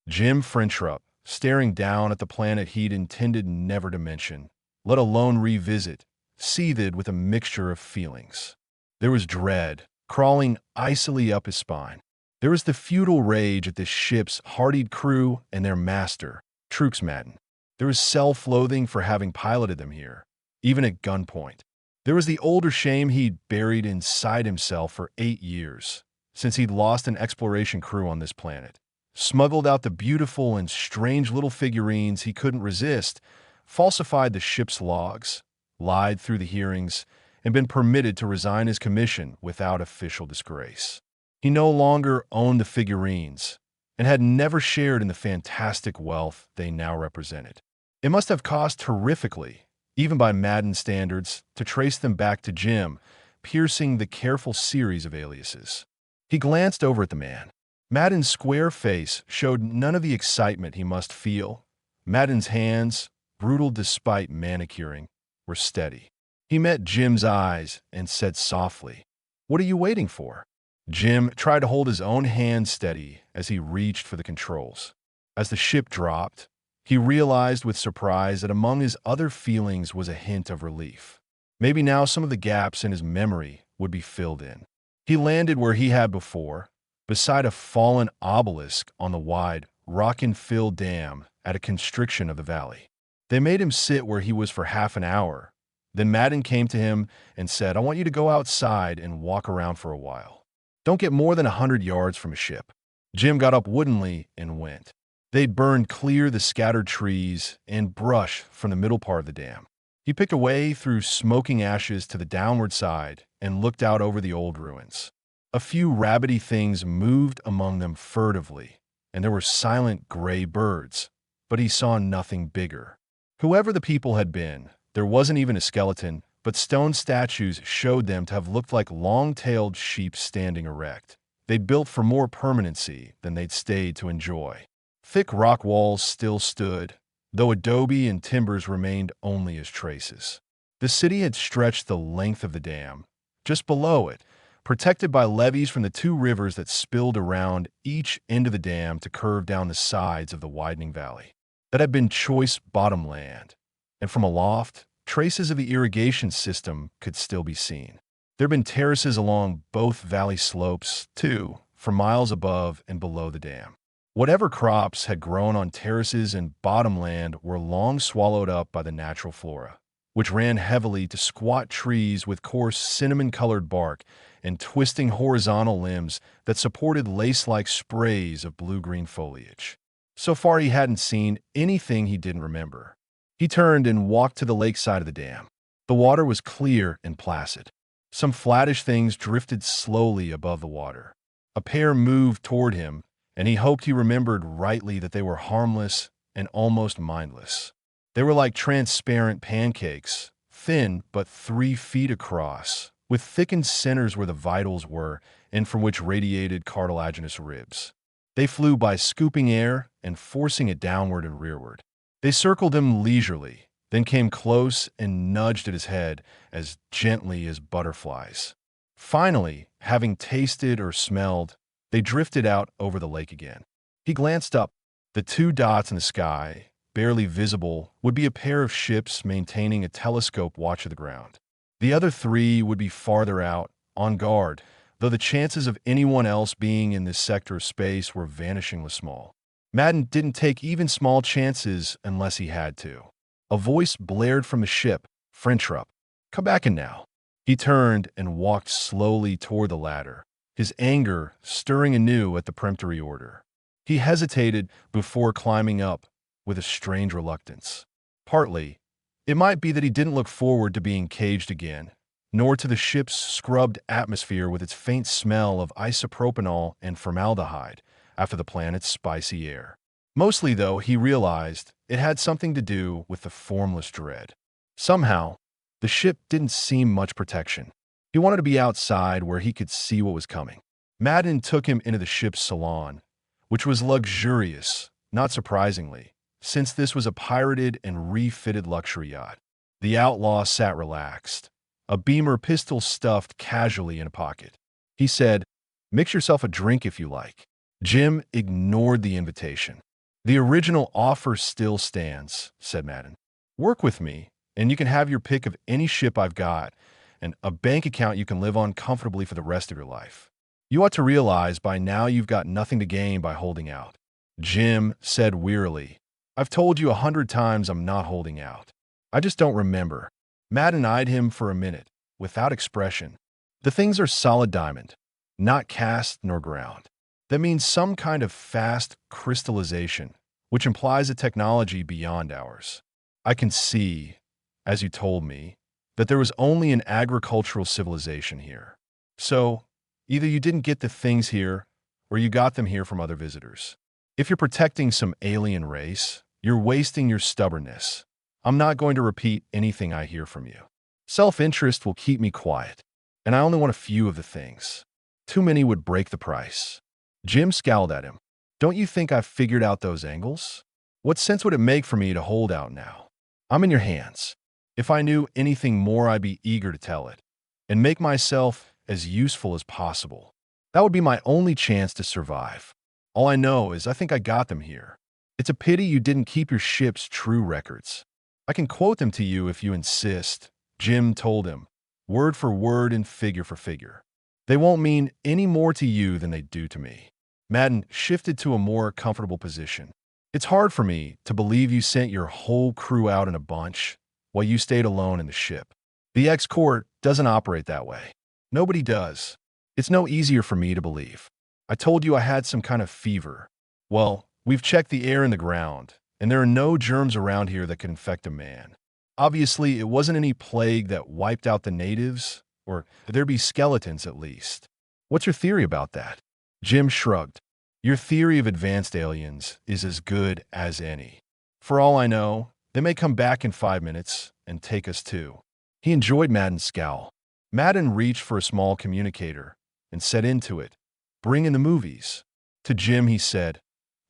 Jim Frintrup, staring down at the planet he'd intended never to mention, let alone revisit, seethed with a mixture of feelings. There was dread, crawling icily up his spine. There was the futile rage at this ship's hardied crew and their master, Truxmadden. There was self-loathing for having piloted them here, even at gunpoint. There was the older shame he'd buried inside himself for 8 years, since he'd lost an exploration crew on this planet, smuggled out the beautiful and strange little figurines he couldn't resist, falsified the ship's logs, lied through the hearings, and been permitted to resign his commission without official disgrace. He no longer owned the figurines and had never shared in the fantastic wealth they now represented. It must have cost horrifically, even by Madden standards, to trace them back to Jim, piercing the careful series of aliases. He glanced over at the man. Madden's square face showed none of the excitement he must feel. Madden's hands, brutal despite manicuring, were steady. He met Jim's eyes and said softly, "What are you waiting for?" Jim tried to hold his own hand steady as he reached for the controls. As the ship dropped, he realized with surprise that among his other feelings was a hint of relief. Maybe now some of the gaps in his memory would be filled in. He landed where he had before, beside a fallen obelisk on the wide, rock-and-filled dam at a constriction of the valley. They made him sit where he was for half an hour. Then Madden came to him and said, "I want you to go outside and walk around for a while. Don't get more than 100 yards from a ship." Jim got up woodenly and went. They'd burned clear the scattered trees and brush from the middle part of the dam. He picked a way through smoking ashes to the downward side and looked out over the old ruins. A few rabbity things moved among them furtively, and there were silent gray birds, but he saw nothing bigger. Whoever the people had been, there wasn't even a skeleton, but stone statues showed them to have looked like long-tailed sheep standing erect. They'd built for more permanency than they'd stayed to enjoy. Thick rock walls still stood, though adobe and timbers remained only as traces. The city had stretched the length of the dam. Just below it, protected by levees from the 2 rivers that spilled around each end of the dam to curve down the sides of the widening valley. That had been choice bottomland, and from aloft, traces of the irrigation system could still be seen. There had been terraces along both valley slopes, too, for miles above and below the dam. Whatever crops had grown on terraces and bottomland were long swallowed up by the natural flora, which ran heavily to squat trees with coarse cinnamon-colored bark and twisting horizontal limbs that supported lace-like sprays of blue-green foliage. So far, he hadn't seen anything he didn't remember. He turned and walked to the lakeside of the dam. The water was clear and placid. Some flattish things drifted slowly above the water. A pair moved toward him, and he hoped he remembered rightly that they were harmless and almost mindless. They were like transparent pancakes, thin but 3 feet across, with thickened centers where the vitals were and from which radiated cartilaginous ribs. They flew by scooping air and forcing it downward and rearward. They circled him leisurely, then came close and nudged at his head as gently as butterflies. Finally, having tasted or smelled, they drifted out over the lake again. He glanced up. The 2 dots in the sky, barely visible, would be a pair of ships maintaining a telescope watch of the ground. The other 3 would be farther out, on guard, though the chances of anyone else being in this sector of space were vanishingly small. Madden didn't take even small chances unless he had to. A voice blared from the ship, "Frintrup, come back in now." He turned and walked slowly toward the ladder, his anger stirring anew at the peremptory order. He hesitated before climbing up with a strange reluctance. Partly, it might be that he didn't look forward to being caged again, nor to the ship's scrubbed atmosphere with its faint smell of isopropanol and formaldehyde after the planet's spicy air. Mostly, though, he realized it had something to do with the formless dread. Somehow, the ship didn't seem much protection. He wanted to be outside where he could see what was coming. Madden took him into the ship's salon, which was luxurious, not surprisingly, since this was a pirated and refitted luxury yacht. The outlaw sat relaxed, a Beamer pistol stuffed casually in a pocket. He said, "Mix yourself a drink if you like." Jim ignored the invitation. The original offer still stands, said Madden. Work with me, and you can have your pick of any ship I've got, and a bank account you can live on comfortably for the rest of your life. You ought to realize by now you've got nothing to gain by holding out. Jim said wearily, I've told you 100 times I'm not holding out. I just don't remember. Madden eyed him for a minute, without expression. The things are solid diamond, not cast nor ground. That means some kind of fast crystallization, which implies a technology beyond ours. I can see, as you told me, that there was only an agricultural civilization here. So, either you didn't get the things here, or you got them here from other visitors. If you're protecting some alien race, you're wasting your stubbornness. I'm not going to repeat anything I hear from you. Self-interest will keep me quiet, and I only want a few of the things. Too many would break the price. Jim scowled at him. Don't you think I've figured out those angles? What sense would it make for me to hold out now? I'm in your hands. If I knew anything more, I'd be eager to tell it, and make myself as useful as possible. That would be my only chance to survive. All I know is I think I got them here. It's a pity you didn't keep your ship's true records. I can quote them to you if you insist, Jim told him, word for word and figure for figure. They won't mean any more to you than they do to me. Madden shifted to a more comfortable position. It's hard for me to believe you sent your whole crew out in a bunch while you stayed alone in the ship. The X-Court doesn't operate that way. Nobody does. It's no easier for me to believe. I told you I had some kind of fever. Well, we've checked the air and the ground, and there are no germs around here that could infect a man. Obviously, it wasn't any plague that wiped out the natives, or there'd be skeletons at least. What's your theory about that? Jim shrugged. Your theory of advanced aliens is as good as any. For all I know, they may come back in 5 minutes and take us too. He enjoyed Madden's scowl. Madden reached for a small communicator and said into it, Bring in the movies. To Jim, he said,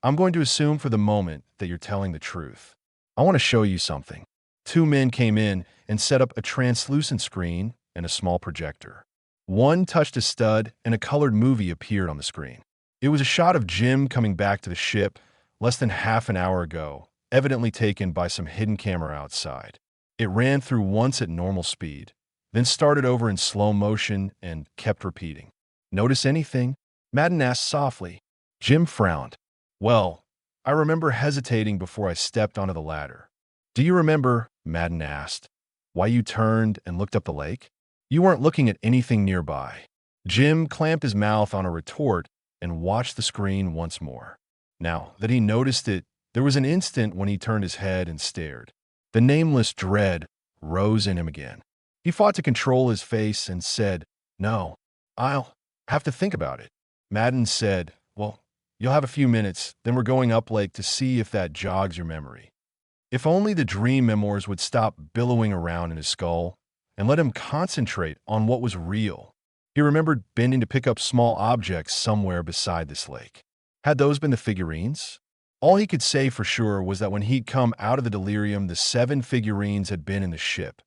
I'm going to assume for the moment that you're telling the truth. I want to show you something. 2 men came in and set up a translucent screen and a small projector. One touched a stud and a colored movie appeared on the screen. It was a shot of Jim coming back to the ship less than half an hour ago, evidently taken by some hidden camera outside. It ran through once at normal speed, then started over in slow motion and kept repeating. Notice anything? Madden asked softly. Jim frowned. Well, I remember hesitating before I stepped onto the ladder. Do you remember, Madden asked, why you turned and looked up the lake? You weren't looking at anything nearby. Jim clamped his mouth on a retort and watched the screen once more. Now that he noticed it, there was an instant when he turned his head and stared. The nameless dread rose in him again. He fought to control his face and said, No, I'll have to think about it. Madden said, Well, you'll have a few minutes, then we're going up lake to see if that jogs your memory. If only the dream memoirs would stop billowing around in his skull and let him concentrate on what was real. He remembered bending to pick up small objects somewhere beside this lake. Had those been the figurines? All he could say for sure was that when he'd come out of the delirium, the 7 figurines had been in the ship,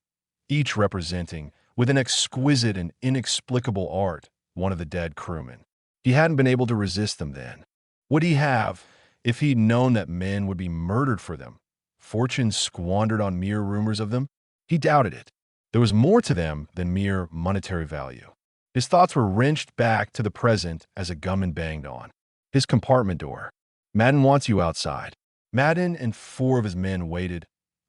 each representing, with an exquisite and inexplicable art, one of the dead crewmen. He hadn't been able to resist them then. Would he have, if he'd known that men would be murdered for them, fortunes squandered on mere rumors of them? He doubted it. There was more to them than mere monetary value. His thoughts were wrenched back to the present as a gunman banged on his compartment door. Madden wants you outside. Madden and 4 of his men waited,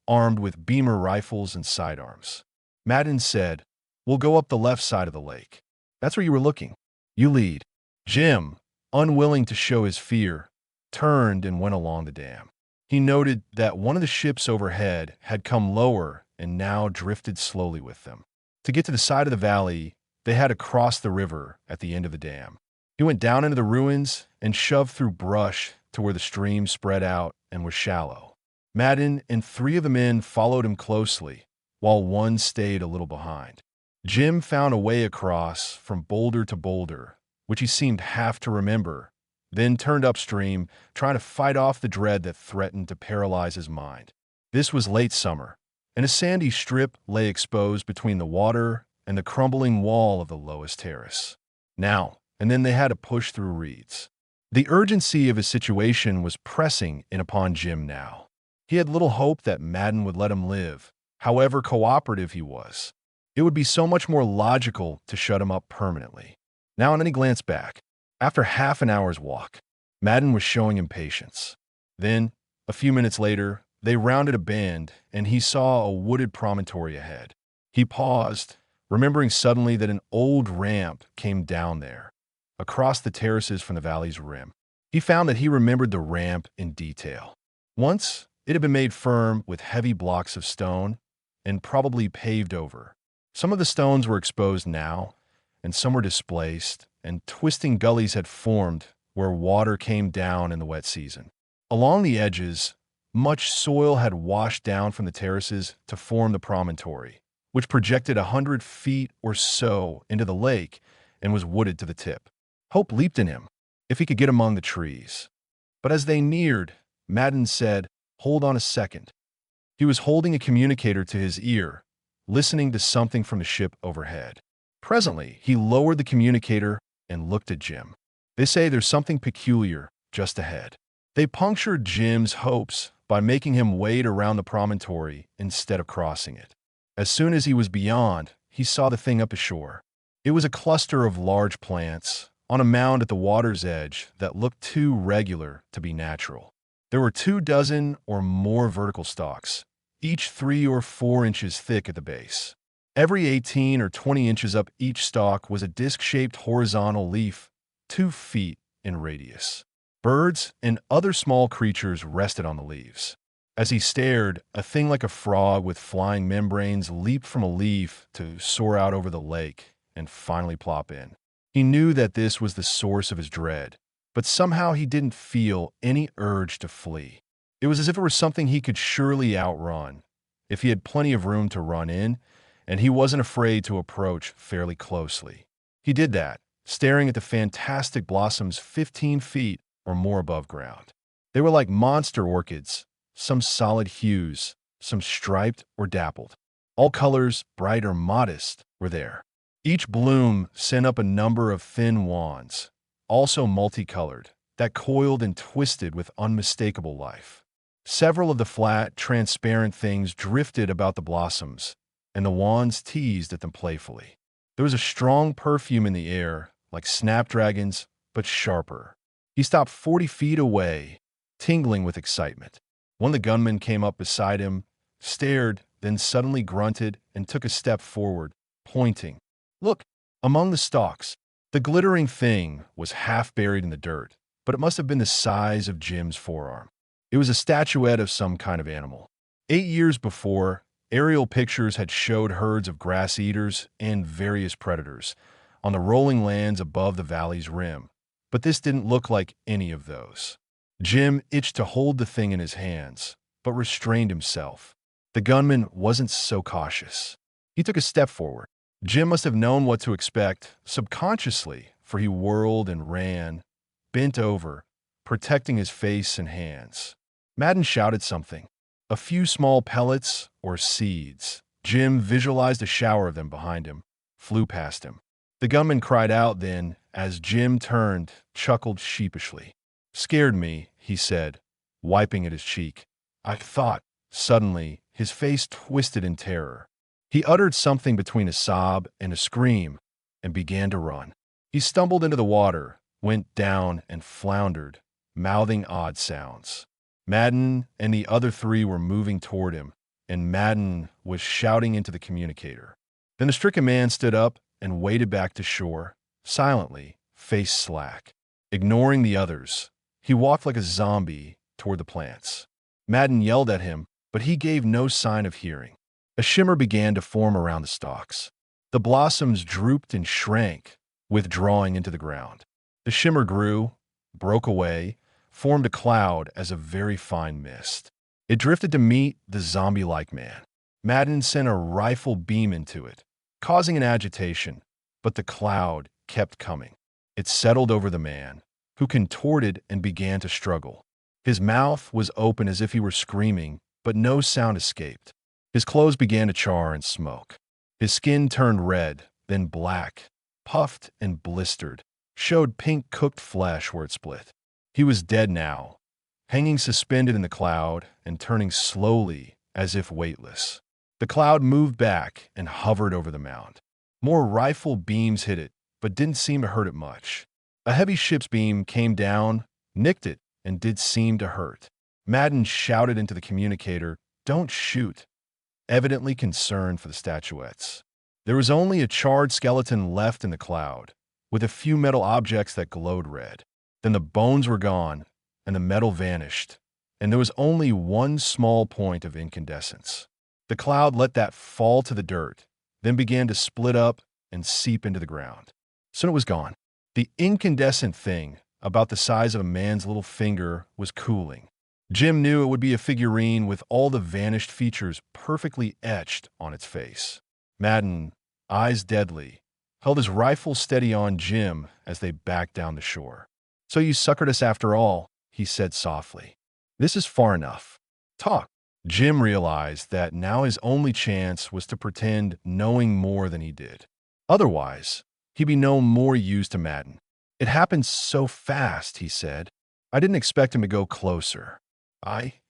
armed with beamer rifles and sidearms. Madden said, We'll go up the left side of the lake. That's where you were looking. You lead. Jim, unwilling to show his fear, turned and went along the dam. He noted that one of the ships overhead had come lower and now drifted slowly with them. To get to the side of the valley, they had to cross the river at the end of the dam. He went down into the ruins and shoved through brush to where the stream spread out and was shallow. Madden and 3 of the men followed him closely, while one stayed a little behind. Jim found a way across from boulder to boulder, which he seemed half to remember, then turned upstream, trying to fight off the dread that threatened to paralyze his mind. This was late summer, and a sandy strip lay exposed between the water and the crumbling wall of the lowest terrace. Now and then they had to push through reeds. The urgency of his situation was pressing in upon Jim now. He had little hope that Madden would let him live, however cooperative he was. It would be so much more logical to shut him up permanently. Now and then he glanced back. After half an hour's walk, Madden was showing impatience. Then, a few minutes later, they rounded a bend and he saw a wooded promontory ahead. He paused, remembering suddenly that an old ramp came down there, across the terraces from the valley's rim. He found that he remembered the ramp in detail. Once, it had been made firm with heavy blocks of stone and probably paved over. Some of the stones were exposed now, and some were displaced, and twisting gullies had formed where water came down in the wet season. Along the edges, much soil had washed down from the terraces to form the promontory, which projected 100 feet or so into the lake and was wooded to the tip. Hope leaped in him, if he could get among the trees. But as they neared, Madden said, "Hold on a second." He was holding a communicator to his ear, listening to something from the ship overhead. Presently, he lowered the communicator and looked at Jim. "They say there's something peculiar just ahead." They punctured Jim's hopes by making him wade around the promontory instead of crossing it. As soon as he was beyond, he saw the thing up ashore. It was a cluster of large plants on a mound at the water's edge that looked too regular to be natural. There were 24 or more vertical stalks, each 3 or 4 inches thick at the base. Every 18 or 20 inches up each stalk was a disc-shaped horizontal leaf, 2 feet in radius. Birds and other small creatures rested on the leaves. As he stared, a thing like a frog with flying membranes leaped from a leaf to soar out over the lake and finally plop in. He knew that this was the source of his dread, but somehow he didn't feel any urge to flee. It was as if it were something he could surely outrun, if he had plenty of room to run in, and he wasn't afraid to approach fairly closely. He did that, staring at the fantastic blossoms 15 feet or more above ground. They were like monster orchids, some solid hues, some striped or dappled. All colors, bright or modest, were there. Each bloom sent up a number of thin wands, also multicolored, that coiled and twisted with unmistakable life. Several of the flat, transparent things drifted about the blossoms, and the wands teased at them playfully. There was a strong perfume in the air, like snapdragons, but sharper. He stopped 40 feet away, tingling with excitement. One of the gunmen came up beside him, stared, then suddenly grunted and took a step forward, pointing. "Look, among the stalks." The glittering thing was half buried in the dirt, but it must have been the size of Jim's forearm. It was a statuette of some kind of animal. 8 years before, aerial pictures had showed herds of grass eaters and various predators on the rolling lands above the valley's rim, but this didn't look like any of those. Jim itched to hold the thing in his hands, but restrained himself. The gunman wasn't so cautious. He took a step forward. Jim must have known what to expect subconsciously, for he whirled and ran, bent over, protecting his face and hands. Madden shouted something. A few small pellets or seeds. Jim visualized a shower of them behind him, flew past him. The gunman cried out then, as Jim turned, chuckled sheepishly. "Scared me," he said, wiping at his cheek. "I thought." Suddenly, his face twisted in terror. He uttered something between a sob and a scream and began to run. He stumbled into the water, went down, and floundered, mouthing odd sounds. Madden and the other 3 were moving toward him, and Madden was shouting into the communicator. Then the stricken man stood up and waded back to shore, silently, face slack. Ignoring the others, he walked like a zombie toward the plants. Madden yelled at him, but he gave no sign of hearing. A shimmer began to form around the stalks. The blossoms drooped and shrank, withdrawing into the ground. The shimmer grew, broke away, formed a cloud as a very fine mist. It drifted to meet the zombie-like man. Madden sent a rifle beam into it, causing an agitation, but the cloud kept coming. It settled over the man, who contorted and began to struggle. His mouth was open as if he were screaming, but no sound escaped. His clothes began to char and smoke. His skin turned red, then black, puffed and blistered, showed pink cooked flesh where it split. He was dead now, hanging suspended in the cloud and turning slowly as if weightless. The cloud moved back and hovered over the mound. More rifle beams hit it, but didn't seem to hurt it much. A heavy ship's beam came down, nicked it, and did seem to hurt. Madden shouted into the communicator, "Don't shoot," evidently concerned for the statuettes. There was only a charred skeleton left in the cloud, with a few metal objects that glowed red. Then the bones were gone, and the metal vanished, and there was only one small point of incandescence. The cloud let that fall to the dirt, then began to split up and seep into the ground. Soon it was gone. The incandescent thing, about the size of a man's little finger, was cooling. Jim knew it would be a figurine with all the vanished features perfectly etched on its face. Madden, eyes deadly, held his rifle steady on Jim as they backed down the shore. "So you suckered us after all," he said softly. "This is far enough. Talk." Jim realized that now his only chance was to pretend knowing more than he did. Otherwise, he'd be no more use to Madden. "It happened so fast," he said. "I didn't expect him to go closer."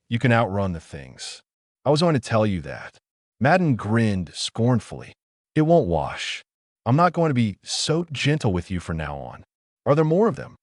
You can outrun the things. I was going to tell you that." Madden grinned scornfully. "It won't wash. I'm not going to be so gentle with you from now on. Are there more of them?"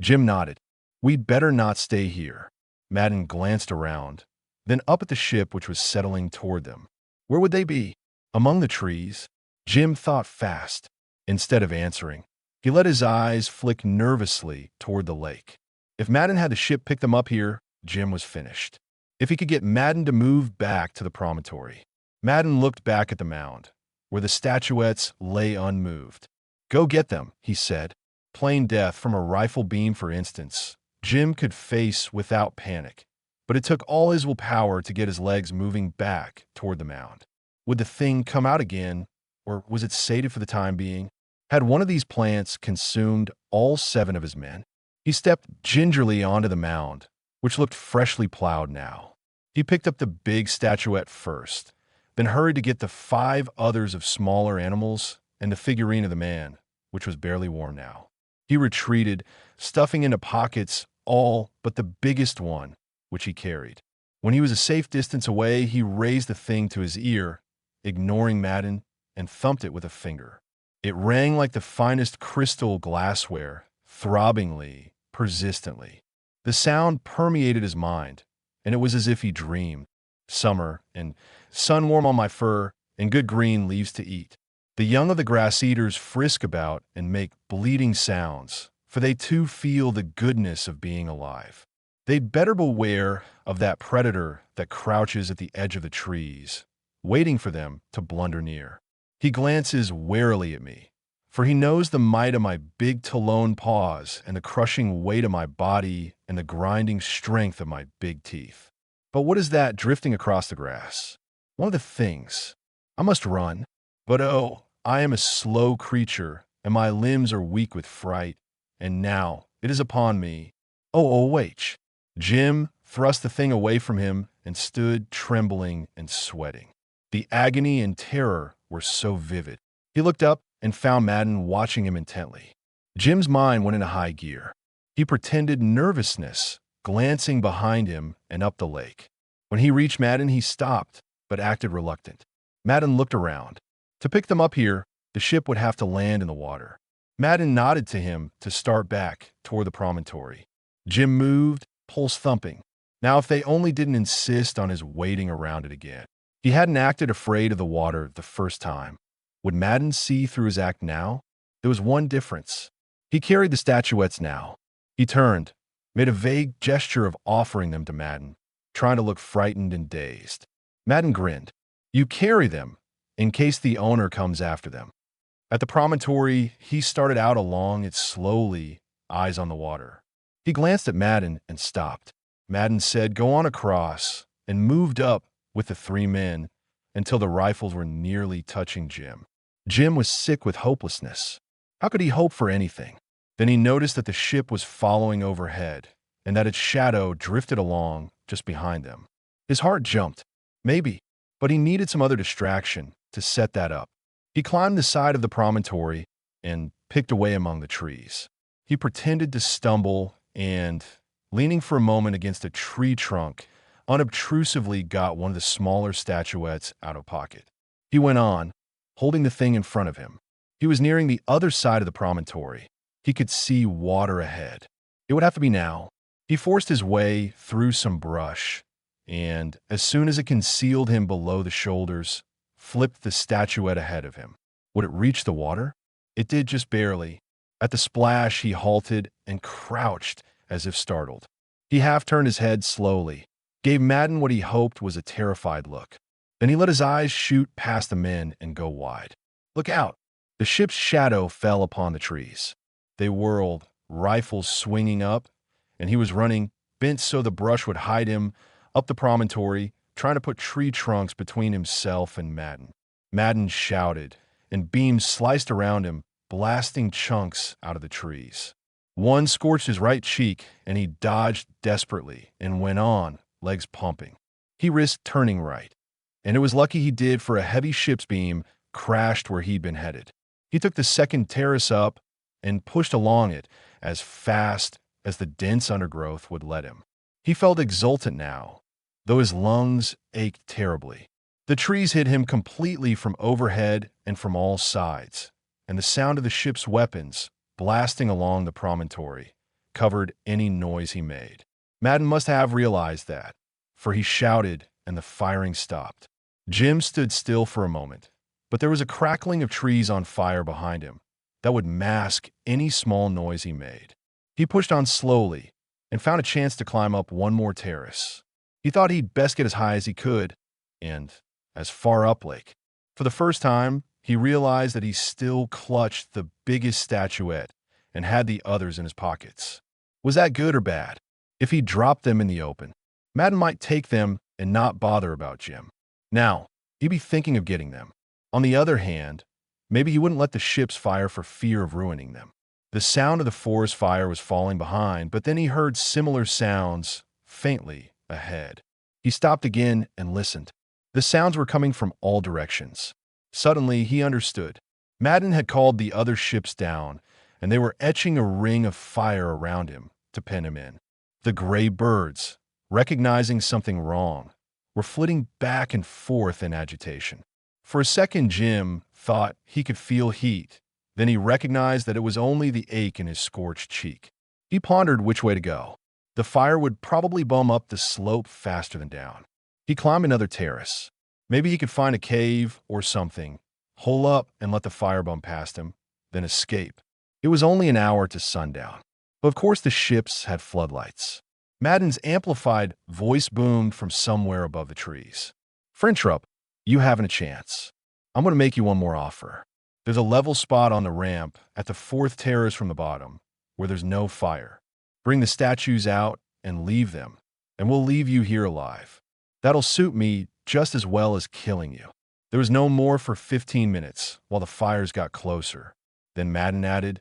Jim nodded. "We'd better not stay here." Madden glanced around, then up at the ship which was settling toward them. Where would they be? Among the trees? Jim thought fast. Instead of answering, he let his eyes flick nervously toward the lake. If Madden had the ship pick them up here, Jim was finished. If he could get Madden to move back to the promontory. Madden looked back at the mound, where the statuettes lay unmoved. "Go get them," he said. Plain death from a rifle beam, for instance, Jim could face without panic, but it took all his willpower to get his legs moving back toward the mound. Would the thing come out again, or was it sated for the time being? Had one of these plants consumed all 7 of his men? He stepped gingerly onto the mound, which looked freshly plowed now. He picked up the big statuette first, then hurried to get the 5 others of smaller animals and the figurine of the man, which was barely warm now. He retreated, stuffing into pockets all but the biggest one, which he carried. When he was a safe distance away, he raised the thing to his ear, ignoring Madden, and thumped it with a finger. It rang like the finest crystal glassware, throbbingly, persistently. The sound permeated his mind, and it was as if he dreamed. Summer, and sun warm on my fur, and good green leaves to eat. The young of the grass eaters frisk about and make bleating sounds, for they too feel the goodness of being alive. They'd better beware of that predator that crouches at the edge of the trees, waiting for them to blunder near. He glances warily at me, for he knows the might of my big talon paws and the crushing weight of my body and the grinding strength of my big teeth. But what is that drifting across the grass? One of the things. I must run. But oh, I am a slow creature, and my limbs are weak with fright. And now it is upon me. Oh, wait. Jim thrust the thing away from him and stood trembling and sweating. The agony and terror were so vivid. He looked up and found Madden watching him intently. Jim's mind went into high gear. He pretended nervousness, glancing behind him and up the lake. When he reached Madden, he stopped, but acted reluctant. Madden looked around. To pick them up here, the ship would have to land in the water. Madden nodded to him to start back toward the promontory. Jim moved, pulse thumping. Now, if they only didn't insist on his wading around it again. He hadn't acted afraid of the water the first time. Would Madden see through his act now? There was one difference. He carried the statuettes now. He turned, made a vague gesture of offering them to Madden, trying to look frightened and dazed. Madden grinned. "You carry them, in case the owner comes after them." At the promontory, he started out along it slowly, eyes on the water. He glanced at Madden and stopped. Madden said, "Go on across," and moved up with the 3 men until the rifles were nearly touching Jim. Jim was sick with hopelessness. How could he hope for anything? Then he noticed that the ship was following overhead and that its shadow drifted along just behind them. His heart jumped. Maybe, but he needed some other distraction to set that up. He climbed the side of the promontory and picked away among the trees. He pretended to stumble and, leaning for a moment against a tree trunk, unobtrusively got one of the smaller statuettes out of pocket. He went on, holding the thing in front of him. He was nearing the other side of the promontory. He could see water ahead. It would have to be now. He forced his way through some brush, and, as soon as it concealed him below the shoulders, flipped the statuette ahead of him. Would it reach the water? It did just barely. At the splash, he halted and crouched as if startled. He half-turned his head slowly, gave Madden what he hoped was a terrified look. Then he let his eyes shoot past the men and go wide. Look out! The ship's shadow fell upon the trees. They whirled, rifles swinging up, and he was running, bent so the brush would hide him, up the promontory, trying to put tree trunks between himself and Madden. Madden shouted, and beams sliced around him, blasting chunks out of the trees. One scorched his right cheek, and he dodged desperately and went on, legs pumping. He risked turning right, and it was lucky he did, for a heavy ship's beam crashed where he'd been headed. He took the second terrace up and pushed along it as fast as the dense undergrowth would let him. He felt exultant now, though his lungs ached terribly. The trees hid him completely from overhead and from all sides, and the sound of the ship's weapons blasting along the promontory covered any noise he made. Madden must have realized that, for he shouted and the firing stopped. Jim stood still for a moment, but there was a crackling of trees on fire behind him that would mask any small noise he made. He pushed on slowly and found a chance to climb up one more terrace. He thought he'd best get as high as he could, and as far up lake. For the first time, he realized that he still clutched the biggest statuette and had the others in his pockets. Was that good or bad? If he dropped them in the open, Madden might take them and not bother about Jim. Now, he'd be thinking of getting them. On the other hand, maybe he wouldn't let the ships fire for fear of ruining them. The sound of the forest fire was falling behind, but then he heard similar sounds, faintly, ahead. He stopped again and listened. The sounds were coming from all directions. Suddenly, he understood. Madden had called the other ships down, and they were etching a ring of fire around him to pen him in. The gray birds, recognizing something wrong, were flitting back and forth in agitation. For a second, Jim thought he could feel heat. Then he recognized that it was only the ache in his scorched cheek. He pondered which way to go. The fire would probably bum up the slope faster than down. He climbed another terrace. Maybe he could find a cave or something, hole up and let the fire bum past him, then escape. It was only an hour to sundown. But of course the ships had floodlights. Madden's amplified voice boomed from somewhere above the trees. "Frintrup, you haven't a chance. I'm going to make you one more offer. There's a level spot on the ramp at the fourth terrace from the bottom, where there's no fire. Bring the statues out and leave them, and we'll leave you here alive. That'll suit me just as well as killing you." There was no more for 15 minutes while the fires got closer. Then Madden added,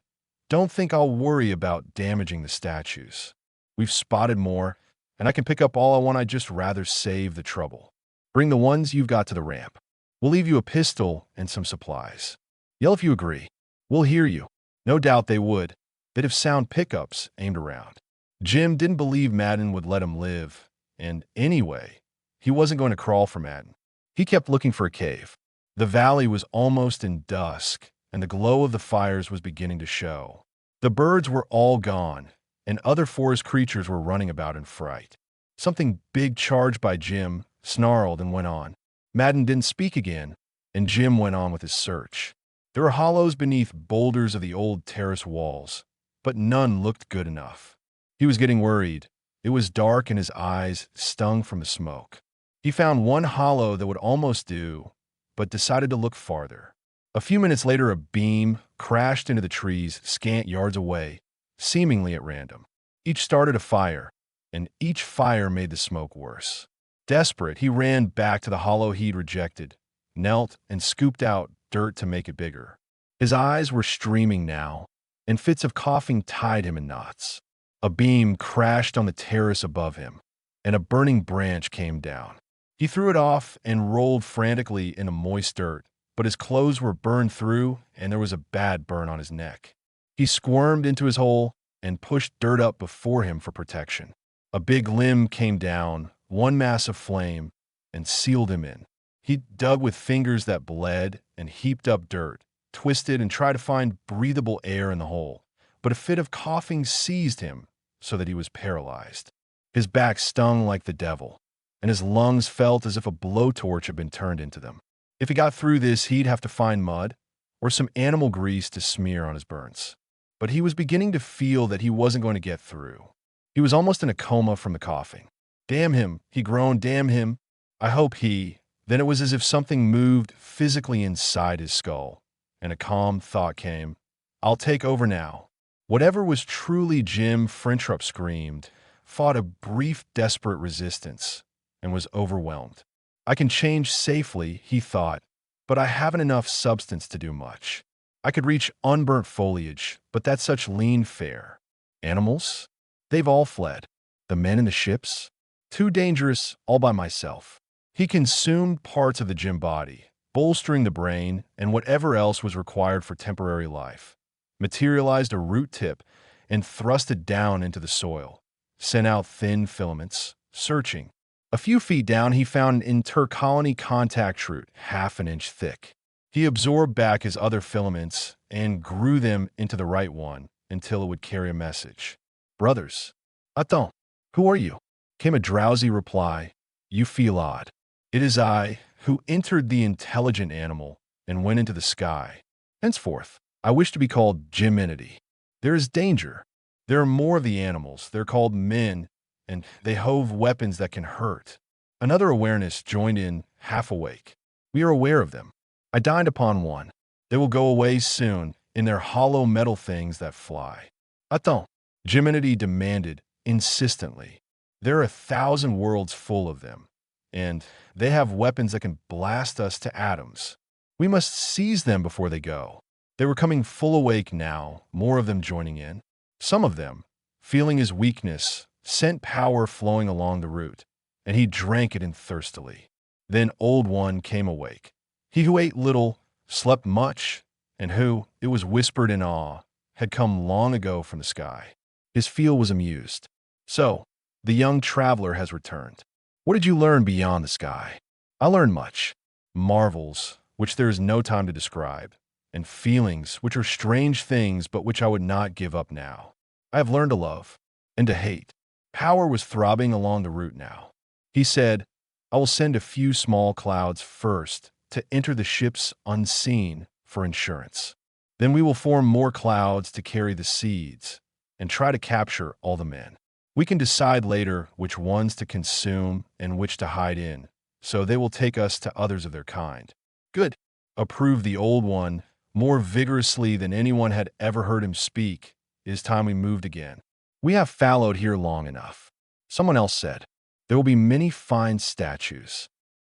"Don't think I'll worry about damaging the statues. We've spotted more, and I can pick up all I want. I'd just rather save the trouble. Bring the ones you've got to the ramp. We'll leave you a pistol and some supplies. Yell if you agree. We'll hear you." No doubt they would. They'd have sound pickups aimed around. Jim didn't believe Madden would let him live, and anyway, he wasn't going to crawl for Madden. He kept looking for a cave. The valley was almost in dusk, and the glow of the fires was beginning to show. The birds were all gone, and other forest creatures were running about in fright. Something big charged by Jim, snarled, and went on. Madden didn't speak again, and Jim went on with his search. There were hollows beneath boulders of the old terrace walls, but none looked good enough. He was getting worried. It was dark and his eyes stung from the smoke. He found one hollow that would almost do, but decided to look farther. A few minutes later, a beam crashed into the trees scant yards away, seemingly at random. Each started a fire, and each fire made the smoke worse. Desperate, he ran back to the hollow he'd rejected, knelt, and scooped out dirt to make it bigger. His eyes were streaming now, and fits of coughing tied him in knots. A beam crashed on the terrace above him, and a burning branch came down. He threw it off and rolled frantically in the moist dirt, but his clothes were burned through, and there was a bad burn on his neck. He squirmed into his hole and pushed dirt up before him for protection. A big limb came down, one mass of flame, and sealed him in. He dug with fingers that bled and heaped up dirt, twisted and tried to find breathable air in the hole. But a fit of coughing seized him so that he was paralyzed. His back stung like the devil, and his lungs felt as if a blowtorch had been turned into them. If he got through this, he'd have to find mud or some animal grease to smear on his burns. But he was beginning to feel that he wasn't going to get through. He was almost in a coma from the coughing. "Damn him," he groaned, "damn him. I hope he—" Then it was as if something moved physically inside his skull, and a calm thought came. "I'll take over now." Whatever was truly Jim, Frintrup screamed, fought a brief, desperate resistance, and was overwhelmed. "I can change safely," he thought, "but I haven't enough substance to do much. I could reach unburnt foliage, but that's such lean fare. Animals? They've all fled. The men in the ships? Too dangerous all by myself." He consumed parts of the Jim body, bolstering the brain and whatever else was required for temporary life, materialized a root tip, and thrust it down into the soil, sent out thin filaments, searching. A few feet down, he found an intercolony contact root, half an inch thick. He absorbed back his other filaments and grew them into the right one until it would carry a message. "Brothers." "Attends. Who are you?" Came a drowsy reply. "You feel odd." "It is I, who entered the intelligent animal and went into the sky. Henceforth, I wish to be called Jiminity. There is danger. There are more of the animals. They're called men, and they hove weapons that can hurt." Another awareness joined in, half awake. "We are aware of them. I dined upon one. They will go away soon, in their hollow metal things that fly." "Attends," Jiminity demanded, insistently. "There are 1,000 worlds full of them, and they have weapons that can blast us to atoms. We must seize them before they go." They were coming full awake now, more of them joining in. Some of them, feeling his weakness, sent power flowing along the root, and he drank it in thirstily. Then Old One came awake. He who ate little, slept much, and who, it was whispered in awe, had come long ago from the sky. His feel was amused. "So, the young traveler has returned. What did you learn beyond the sky?" "I learned much. Marvels, which there is no time to describe, and feelings, which are strange things but which I would not give up now. I have learned to love and to hate." Power was throbbing along the root now. He said, "I will send a few small clouds first to enter the ships unseen for insurance. Then we will form more clouds to carry the seeds and try to capture all the men. We can decide later which ones to consume and which to hide in, so they will take us to others of their kind." "Good," approved the Old One, more vigorously than anyone had ever heard him speak. "It is time we moved again. We have fallowed here long enough." Someone else said, "There will be many fine statues.